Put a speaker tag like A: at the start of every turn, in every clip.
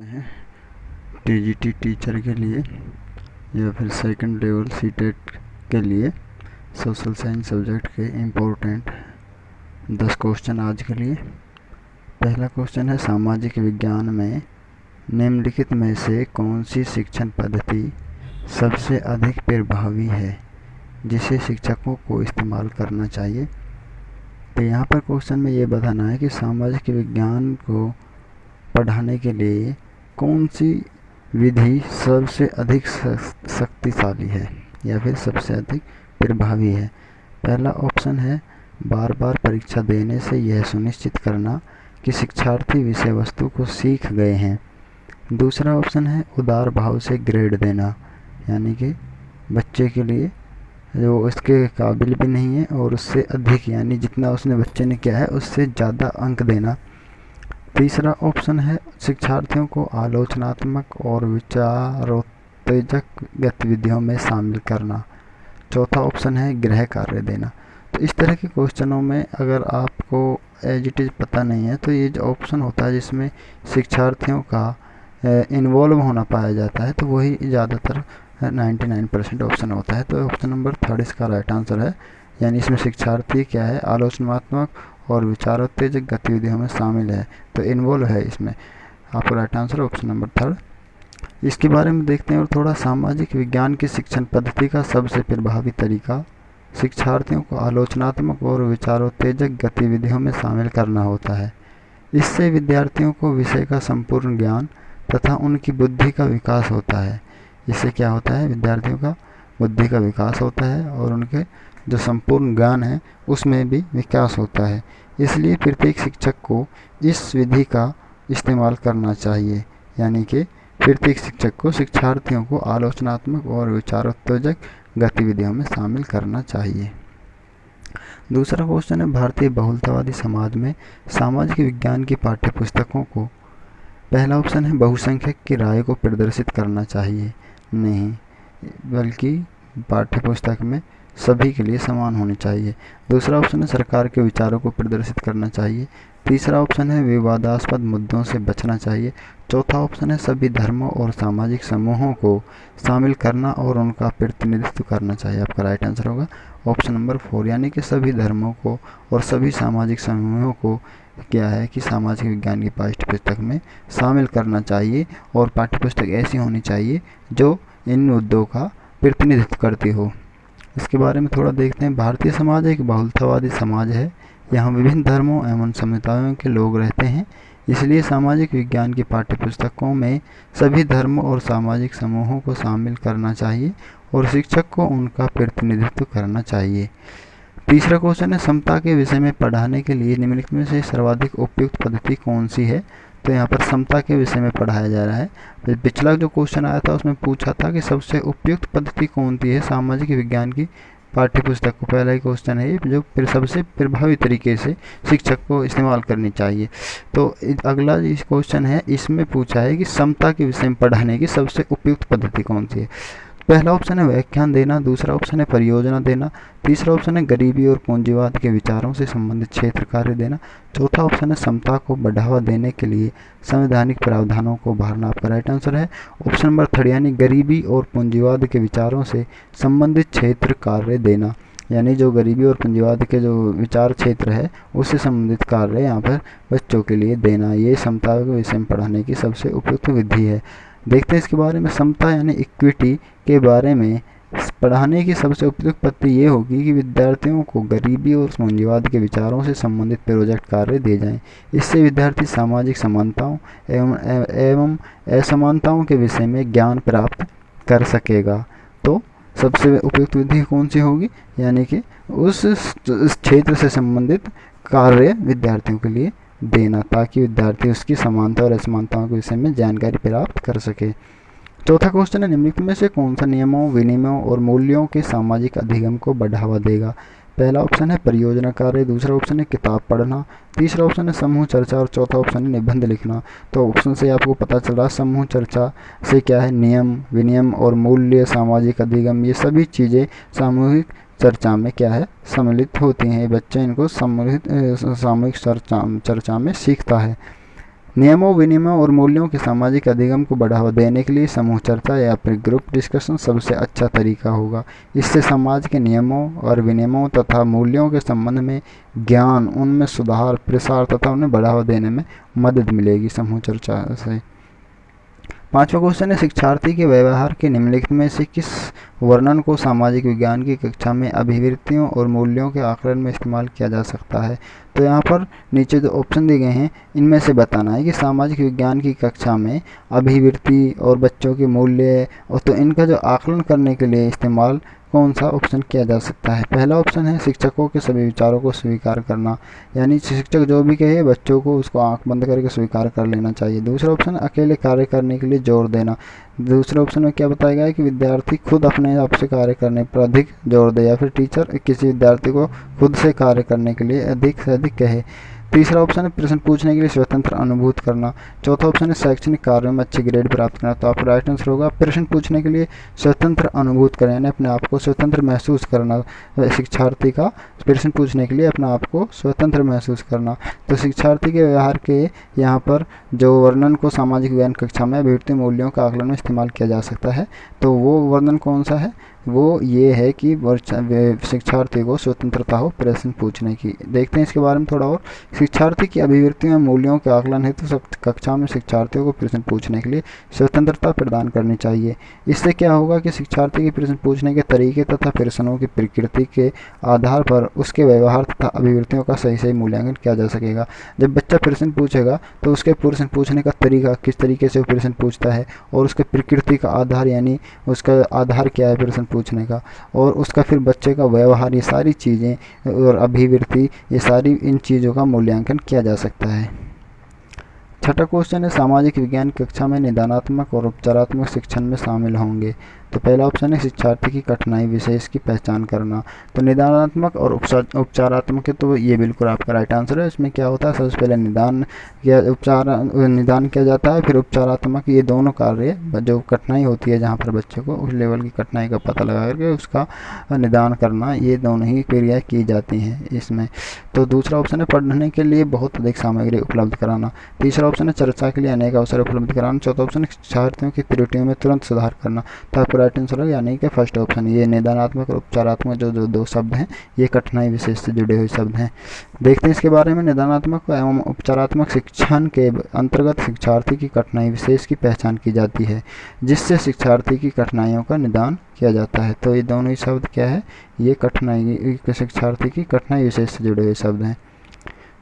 A: हैं TGT teacher के लिए या फिर सेकंड लेवल सीटेट के लिए सोशल साइंस सब्जेक्ट के इम्पोर्टेंट 10 क्वेश्चन आज के लिए। पहला क्वेश्चन है, सामाजिक विज्ञान में निम्नलिखित में से कौन सी शिक्षण पद्धति सबसे अधिक प्रभावी है जिसे शिक्षकों को इस्तेमाल करना चाहिए। तो यहाँ पर क्वेश्चन में ये बताना है कि सामाजिक विज्ञान को पढ़ाने के लिए कौन सी विधि सबसे अधिक शक्तिशाली है या फिर सबसे अधिक प्रभावी है। पहला ऑप्शन है, बार बार परीक्षा देने से यह सुनिश्चित करना कि शिक्षार्थी विषय वस्तु को सीख गए हैं। दूसरा ऑप्शन है, उदार भाव से ग्रेड देना, यानी कि बच्चे के लिए जो इसके काबिल भी नहीं है और उससे अधिक, यानी जितना उसने बच्चे ने किया है उससे ज़्यादा अंक देना। तीसरा ऑप्शन है, शिक्षार्थियों को आलोचनात्मक और विचारोत्तेजक गतिविधियों में शामिल करना। चौथा ऑप्शन है, गृह कार्य देना। तो इस तरह के क्वेश्चनों में अगर आपको एज इट इज़ पता नहीं है तो ये जो ऑप्शन होता है जिसमें शिक्षार्थियों का इन्वॉल्व होना पाया जाता है तो वही ज़्यादातर 99% ऑप्शन होता है। तो ऑप्शन नंबर 3 इसका राइट आंसर है, यानी इसमें शिक्षार्थी क्या है, आलोचनात्मक और विचारोत्तेजक गतिविधियों में शामिल है, तो इन्वॉल्व है इसमें। आपका राइट आंसर ऑप्शन नंबर 3। इसके बारे में देखते हैं और थोड़ा। सामाजिक विज्ञान की शिक्षण पद्धति का सबसे प्रभावी तरीका शिक्षार्थियों को आलोचनात्मक और विचारोत्तेजक गतिविधियों में शामिल करना होता है। इससे विद्यार्थियों को विषय का संपूर्ण ज्ञान तथा उनकी बुद्धि का विकास होता है। इससे क्या होता है, विद्यार्थियों का बुद्धि का विकास होता है और उनके जो संपूर्ण ज्ञान है उसमें भी विकास होता है। इसलिए प्रत्येक शिक्षक को इस विधि का इस्तेमाल करना चाहिए, यानी कि प्रत्येक शिक्षक को शिक्षार्थियों को आलोचनात्मक और विचारोत्तेजक गतिविधियों में शामिल करना चाहिए। दूसरा क्वेश्चन है, भारतीय बहुलतावादी समाज में सामाजिक विज्ञान की पाठ्यपुस्तकों को, पहला ऑप्शन है, बहुसंख्यक की राय को प्रदर्शित करना चाहिए। नहीं, बल्कि पाठ्यपुस्तक में सभी के लिए समान होनी चाहिए। दूसरा ऑप्शन है, सरकार के विचारों को प्रदर्शित करना चाहिए। तीसरा ऑप्शन है, विवादास्पद मुद्दों से बचना चाहिए। चौथा ऑप्शन है, सभी धर्मों और सामाजिक समूहों को शामिल करना और उनका प्रतिनिधित्व करना चाहिए। आपका राइट आंसर होगा ऑप्शन नंबर 4, यानी कि सभी धर्मों को और सभी सामाजिक समूहों को क्या है कि सामाजिक विज्ञान की पाठ्यपुस्तक में शामिल करना चाहिए और पाठ्यपुस्तक ऐसी होनी चाहिए जो इन मुद्दों का प्रतिनिधित्व करती हो। इसके बारे में थोड़ा देखते हैं। भारतीय समाज एक बहुलतावादी समाज है। यहाँ विभिन्न धर्मों एवं समुदायों के लोग रहते हैं। इसलिए सामाजिक विज्ञान की पाठ्यपुस्तकों में सभी धर्मों और सामाजिक समूहों को शामिल करना चाहिए और शिक्षक को उनका प्रतिनिधित्व करना चाहिए। तीसरा क्वेश्चन है, समता के विषय में पढ़ाने के लिए निम्नलिखित में से सर्वाधिक उपयुक्त पद्धति कौन सी है। तो यहाँ पर समता के विषय में पढ़ाया जा रहा है। पिछला जो क्वेश्चन आया था उसमें पूछा था कि सबसे उपयुक्त पद्धति कौन सी है सामाजिक विज्ञान की पाठ्यपुस्तक को। पहला ही क्वेश्चन है ये, जो फिर सबसे प्रभावी तरीके से शिक्षक को इस्तेमाल करनी चाहिए। तो अगला इस क्वेश्चन है, इसमें पूछा है कि समता के विषय में पढ़ाने की सबसे उपयुक्त पद्धति कौन सी है। पहला ऑप्शन है व्याख्यान देना, दूसरा ऑप्शन है परियोजना देना, तीसरा ऑप्शन है गरीबी और पूंजीवाद के विचारों से संबंधित क्षेत्र कार्य देना, चौथा ऑप्शन है समता को बढ़ावा देने के लिए संवैधानिक प्रावधानों को भरना। आपका राइट आंसर है ऑप्शन नंबर 3, यानी गरीबी और पूंजीवाद के विचारों से संबंधित क्षेत्र कार्य देना, यानी जो गरीबी और पूंजीवाद के जो विचार क्षेत्र है उससे संबंधित कार्य यहाँ पर बच्चों के लिए देना। ये समता के विषय में पढ़ाने की सबसे उपयुक्त विधि है। देखते हैं इसके बारे में। समता यानी इक्विटी के बारे में पढ़ाने की सबसे उपयुक्त पद्धति ये होगी कि विद्यार्थियों को गरीबी और पूंजीवाद के विचारों से संबंधित प्रोजेक्ट कार्य दे जाएं। इससे विद्यार्थी सामाजिक समानताओं एवं असमानताओं के विषय में ज्ञान प्राप्त कर सकेगा। तो सबसे उपयुक्त विधि कौन सी होगी, यानी कि उस क्षेत्र से संबंधित कार्य विद्यार्थियों के लिए देना, ताकि विद्यार्थी उसकी समानता और असमानताओं के विषय में जानकारी प्राप्त कर सके। चौथा क्वेश्चन है, निम्नलिखित में से कौन सा नियमों, विनियमों और मूल्यों के सामाजिक अधिगम को बढ़ावा देगा। पहला ऑप्शन है परियोजना कार्य, दूसरा ऑप्शन है किताब पढ़ना, तीसरा ऑप्शन है समूह चर्चा और चौथा ऑप्शन है निबंध लिखना। तो ऑप्शन से आपको पता चल रहा है समूह चर्चा से क्या है, नियम, विनियम और मूल्य, सामाजिक अधिगम, ये सभी चीज़ें सामूहिक चर्चा में क्या है सम्मिलित होती हैं। बच्चे इनको सामूहिक चर्चा में सीखता है। नियमों, विनियमों और मूल्यों के सामाजिक अधिगम को बढ़ावा देने के लिए समूह चर्चा या फिर ग्रुप डिस्कशन सबसे अच्छा तरीका होगा। इससे समाज के नियमों और विनियमों तथा मूल्यों के संबंध में ज्ञान, उनमें सुधार, प्रसार तथा उन्हें बढ़ावा देने में मदद मिलेगी समूह चर्चा से। पांचवा क्वेश्चन है, शिक्षार्थी के व्यवहार के निम्नलिखित में से किस वर्णन को सामाजिक विज्ञान की कक्षा में अभिवृत्तियों और मूल्यों के आकलन में इस्तेमाल किया जा सकता है। तो यहाँ पर नीचे जो ऑप्शन दिए गए हैं इनमें से बताना है कि सामाजिक विज्ञान की कक्षा में अभिवृत्ति और बच्चों के मूल्य और तो इनका जो आकलन करने के लिए इस्तेमाल कौन सा ऑप्शन किया जा सकता है। पहला ऑप्शन है शिक्षकों के सभी विचारों को स्वीकार करना, यानी शिक्षक जो भी कहे बच्चों को उसको आंख बंद करके स्वीकार कर लेना चाहिए। दूसरा ऑप्शन है अकेले कार्य करने के लिए जोर देना। दूसरे ऑप्शन में क्या बताया गया है कि विद्यार्थी खुद अपने आप से कार्य करने पर अधिक जोर दे, या फिर टीचर किसी विद्यार्थी को खुद से कार्य करने के लिए अधिक से अधिक कहे। तीसरा ऑप्शन है प्रश्न पूछने के लिए स्वतंत्र अनुभूत करना। चौथा ऑप्शन है शैक्षणिक कार्यों में अच्छे ग्रेड प्राप्त करना। तो आपका राइट आंसर होगा प्रश्न पूछने के लिए स्वतंत्र अनुभूत करना, यानी अपने आप को स्वतंत्र महसूस करना। शिक्षार्थी का प्रश्न पूछने के लिए अपने आप को स्वतंत्र महसूस करना। तो शिक्षार्थी के व्यवहार के यहाँ पर जो वर्णन को सामाजिक विज्ञान कक्षा में अभिवृत्ति मूल्यों का आकलन में इस्तेमाल किया जा सकता है, तो वो वर्णन कौन सा है, वो ये है कि शिक्षार्थी को स्वतंत्रता हो प्रश्न पूछने की। देखते हैं इसके बारे में थोड़ा और। शिक्षार्थी की अभिवृत्तियों मूल्यों के आकलन हेतु तो कक्षा में शिक्षार्थियों को प्रश्न पूछने के लिए स्वतंत्रता प्रदान करनी चाहिए। इससे क्या होगा कि शिक्षार्थी के प्रश्न पूछने के तरीके तथा प्रश्नों की प्रकृति के आधार पर उसके व्यवहार तथा अभिवृत्तियों का सही सही मूल्यांकन किया जा सकेगा। जब बच्चा प्रश्न पूछेगा तो उसके प्रश्न पूछने का तरीका, किस तरीके से वो प्रश्न पूछता है, और उसके प्रकृति का आधार, यानी उसका आधार क्या है प्रश्न पूछने का, और उसका फिर बच्चे का व्यवहार, ये सारी चीज़ें और अभिवृत्ति, ये सारी इन चीज़ों का मूल्यांकन किया जा सकता है। छठा क्वेश्चन है सामाजिक विज्ञान कक्षा में निदानात्मक और उपचारात्मक शिक्षण में शामिल होंगे। तो पहला ऑप्शन है शिक्षार्थी की कठिनाई विशेष की पहचान करना। तो निदानात्मक और उपचारात्मक है, तो ये बिल्कुल आपका राइट आंसर है। इसमें क्या होता है, सबसे पहले निदान किया जाता है, फिर उपचारात्मक, ये दोनों कार्य जो कठिनाई होती है जहाँ पर बच्चे को उस लेवल की कठिनाई का पता लगा करके उसका निदान करना, ये दोनों ही क्रियाएँ की जाती हैं इसमें। तो दूसरा ऑप्शन है पढ़ने के लिए बहुत अधिक सामग्री उपलब्ध कराना। तीसरा ऑप्शन है चर्चा के लिए अनेक अवसर उपलब्ध कराना। चौथा ऑप्शन है शिक्षार्थियों की त्रुटियों में तुरंत सुधार करना। तो राइट आंसर है यानी कि फर्स्ट ऑप्शन। ये निदानात्मक और उपचारात्मक जो दो शब्द हैं ये कठिनाई विशेष से जुड़े हुए शब्द हैं। देखते हैं इसके बारे में। निदानात्मक एवं उपचारात्मक शिक्षण के अंतर्गत शिक्षार्थी की कठिनाई विशेष की पहचान की जाती है, जिससे शिक्षार्थी की कठिनाइयों का निदान किया जाता है। तो ये दोनों ही शब्द क्या है, ये कठिनाई, शिक्षार्थी की कठिनाई विशेष से जुड़े हुए शब्द हैं।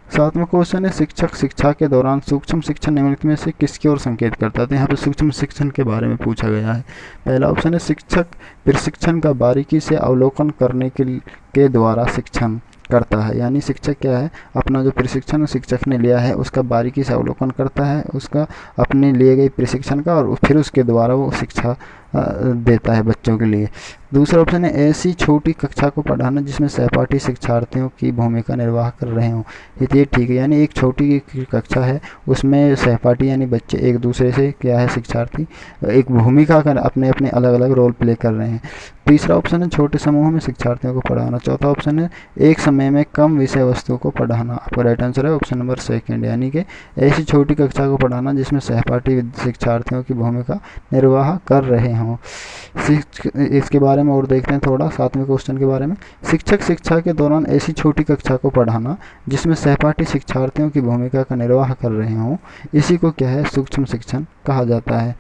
A: सातवां क्वेश्चन है शिक्षक शिक्षा के दौरान सूक्ष्म शिक्षण निम्नलिखित में से किसकी ओर संकेत करता है। तो यहाँ पे सूक्ष्म शिक्षण के बारे में पूछा गया है। पहला ऑप्शन है शिक्षक प्रशिक्षण का बारीकी से अवलोकन करने के द्वारा शिक्षण करता है, यानी शिक्षक क्या है, अपना जो प्रशिक्षण शिक्षक ने लिया है उसका बारीकी से अवलोकन करता है, उसका अपने लिए गए प्रशिक्षण का, और फिर उसके द्वारा वो शिक्षा देता है बच्चों के लिए। दूसरा ऑप्शन है ऐसी छोटी कक्षा को पढ़ाना जिसमें सहपाठी शिक्षार्थियों की भूमिका निर्वाह कर रहे हों। ये ठीक है, यानी एक छोटी कक्षा है उसमें सहपाठी यानी बच्चे एक दूसरे से क्या है, शिक्षार्थी एक भूमिका कर अपने अपने अलग अलग रोल प्ले कर रहे हैं। तीसरा ऑप्शन है छोटे समूह में शिक्षार्थियों को पढ़ाना। चौथा ऑप्शन है एक समय में कम विषय वस्तु को पढ़ाना। आपका राइट आंसर है ऑप्शन नंबर सेकंड, यानी कि ऐसी छोटी कक्षा को पढ़ाना जिसमें सहपाठी शिक्षार्थियों की भूमिका निर्वाह कर रहे हों। इसके बारे में और देखते हैं थोड़ा। सातवें क्वेश्चन के बारे में, शिक्षक शिक्षा के दौरान ऐसी छोटी कक्षा को पढ़ाना जिसमें सहपाठी शिक्षार्थियों की भूमिका का निर्वाह कर रहे हों, इसी को क्या है, सूक्ष्म शिक्षण कहा जाता है।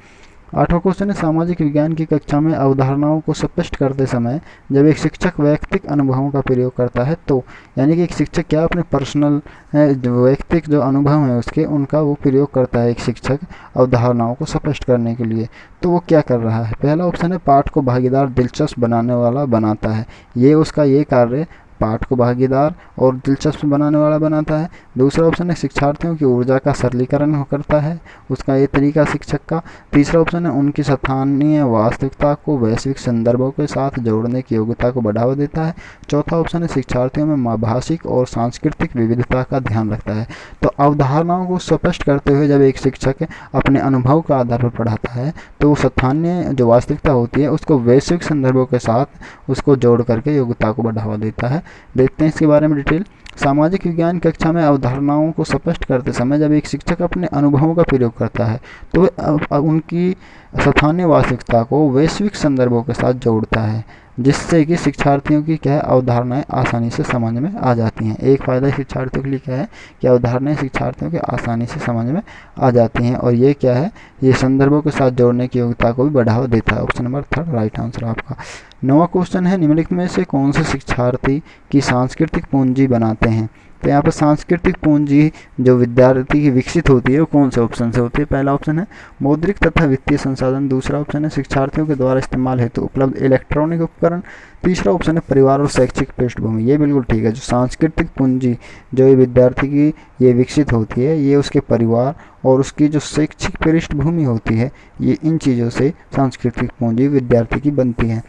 A: आठवां क्वेश्चन है सामाजिक विज्ञान की कक्षा में अवधारणाओं को स्पष्ट करते समय जब एक शिक्षक वैयक्तिक अनुभवों का प्रयोग करता है, तो यानी कि एक शिक्षक क्या अपने पर्सनल वैयक्तिक जो अनुभव हैं उसके उनका वो प्रयोग करता है एक शिक्षक अवधारणाओं को स्पष्ट करने के लिए, तो वो क्या कर रहा है। पहला ऑप्शन है पाठ को भागीदार दिलचस्प बनाने वाला बनाता है, ये उसका ये कार्य पाठ को भागीदार और दिलचस्प बनाने वाला बनाता है। दूसरा ऑप्शन है शिक्षार्थियों की ऊर्जा का सरलीकरण करता है, उसका ये तरीका शिक्षक का। तीसरा ऑप्शन है उनकी स्थानीय वास्तविकता को वैश्विक संदर्भों के साथ जोड़ने की योग्यता को बढ़ावा देता है। चौथा ऑप्शन है शिक्षार्थियों में भाषिक और सांस्कृतिक विविधता का ध्यान रखता है। तो अवधारणाओं को स्पष्ट करते हुए जब एक शिक्षक अपने अनुभव का आधार पर पढ़ाता है तो स्थानीय जो वास्तविकता होती है उसको वैश्विक संदर्भों के साथ उसको जोड़ करके योग्यता को बढ़ावा देता है। देखते हैं इसके बारे में डिटेल। सामाजिक विज्ञान कक्षा में अवधारणाओं को स्पष्ट करते समय जब एक शिक्षक अपने अनुभवों का प्रयोग करता है तो वह उनकी स्थानीय वास्तविकता को वैश्विक संदर्भों के साथ जोड़ता है, जिससे कि शिक्षार्थियों की क्या है अवधारणाएं आसानी से समझ में आ जाती हैं। एक फ़ायदा शिक्षार्थियों के लिए क्या है कि अवधारणाएं शिक्षार्थियों के आसानी से समझ में आ जाती हैं, और ये क्या है, ये संदर्भों के साथ जोड़ने की योग्यता को भी बढ़ावा देता है। ऑप्शन नंबर 3 राइट आंसर आपका। 9वां क्वेश्चन है, निम्नलिखित में से कौन से शिक्षार्थी की सांस्कृतिक पूंजी बनाते हैं। तो यहाँ पर सांस्कृतिक पूंजी जो विद्यार्थी की विकसित होती है वो कौन से ऑप्शन से होती है। पहला ऑप्शन है मौद्रिक तथा वित्तीय संसाधन, दूसरा ऑप्शन है शिक्षार्थियों के द्वारा इस्तेमाल हेतु उपलब्ध इलेक्ट्रॉनिक उपकरण, तीसरा ऑप्शन है परिवार और शैक्षिक पृष्ठभूमि। ये बिल्कुल ठीक है। जो सांस्कृतिक पूंजी जो ये विद्यार्थी की ये विकसित होती है, ये उसके परिवार और उसकी जो शैक्षिक पृष्ठभूमि होती है, ये इन चीज़ों से सांस्कृतिक पूंजी विद्यार्थी की बनती है।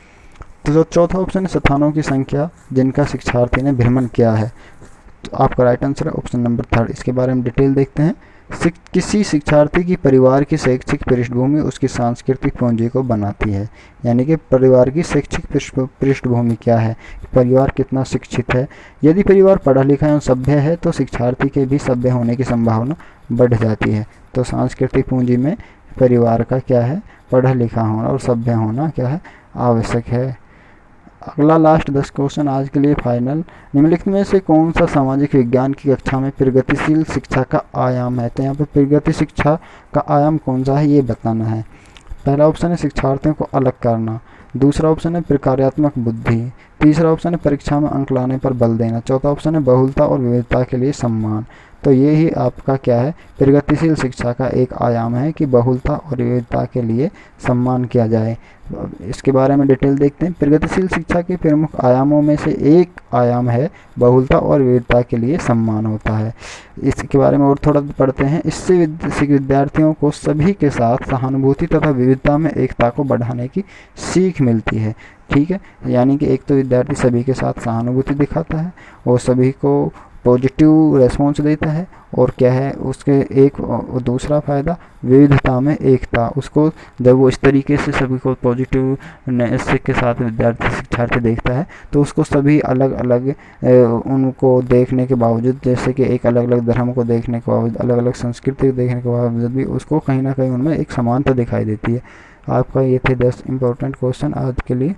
A: तो जो चौथा ऑप्शन है स्थानों की संख्या जिनका शिक्षार्थी ने भ्रमण किया है। तो आपका राइट आंसर है ऑप्शन नंबर 3। इसके बारे में डिटेल देखते हैं। किसी शिक्षार्थी की परिवार की शैक्षिक पृष्ठभूमि उसकी सांस्कृतिक पूंजी को बनाती है। यानी कि परिवार की शैक्षिक पृष्ठभूमि क्या है, परिवार कितना शिक्षित है। यदि परिवार पढ़ा लिखा एवं सभ्य है तो शिक्षार्थी के भी सभ्य होने की संभावना बढ़ जाती है। तो सांस्कृतिक पूंजी में परिवार का क्या है, पढ़ा लिखा होना और सभ्य होना क्या है, आवश्यक है। अगला लास्ट 10 क्वेश्चन आज के लिए फाइनल। निम्नलिखित में से कौन सा सामाजिक विज्ञान की कक्षा में प्रगतिशील शिक्षा का आयाम है। तो यहाँ पर प्रगति शिक्षा का आयाम कौन सा है ये बताना है। पहला ऑप्शन है शिक्षार्थियों को अलग करना, दूसरा ऑप्शन है प्रकार्यात्मक बुद्धि, तीसरा ऑप्शन है परीक्षा में अंक लाने पर बल देना, चौथा ऑप्शन है बहुलता और विविधता के लिए सम्मान। तो ये ही आपका क्या है, प्रगतिशील शिक्षा का एक आयाम है कि बहुलता और विविधता के लिए सम्मान किया जाए। इसके बारे में डिटेल देखते हैं। प्रगतिशील शिक्षा के प्रमुख आयामों में से एक आयाम है बहुलता और विविधता के लिए सम्मान होता है। इसके बारे में और थोड़ा पढ़ते हैं। इससे विद्यार्थियों को सभी के साथ सहानुभूति तथा विविधता में एकता को बढ़ाने की सीख मिलती है। ठीक है, यानी कि एक तो विद्यार्थी सभी के साथ सहानुभूति दिखाता है और सभी को पॉजिटिव रेस्पॉन्स देता है, और क्या है उसके एक दूसरा फ़ायदा विविधता में एकता। उसको जब वो इस तरीके से सभी को पॉजिटिव के साथ विद्यार्थी शिक्षार्थी देखता है तो उसको सभी अलग अलग उनको देखने के बावजूद, जैसे कि एक अलग अलग धर्म को देखने के बावजूद, अलग अलग संस्कृति को देखने के बावजूद भी उसको कहीं ना कहीं उनमें एक समानता दिखाई देती है। आपका ये थे 10 इम्पोर्टेंट क्वेश्चन आज के लिए।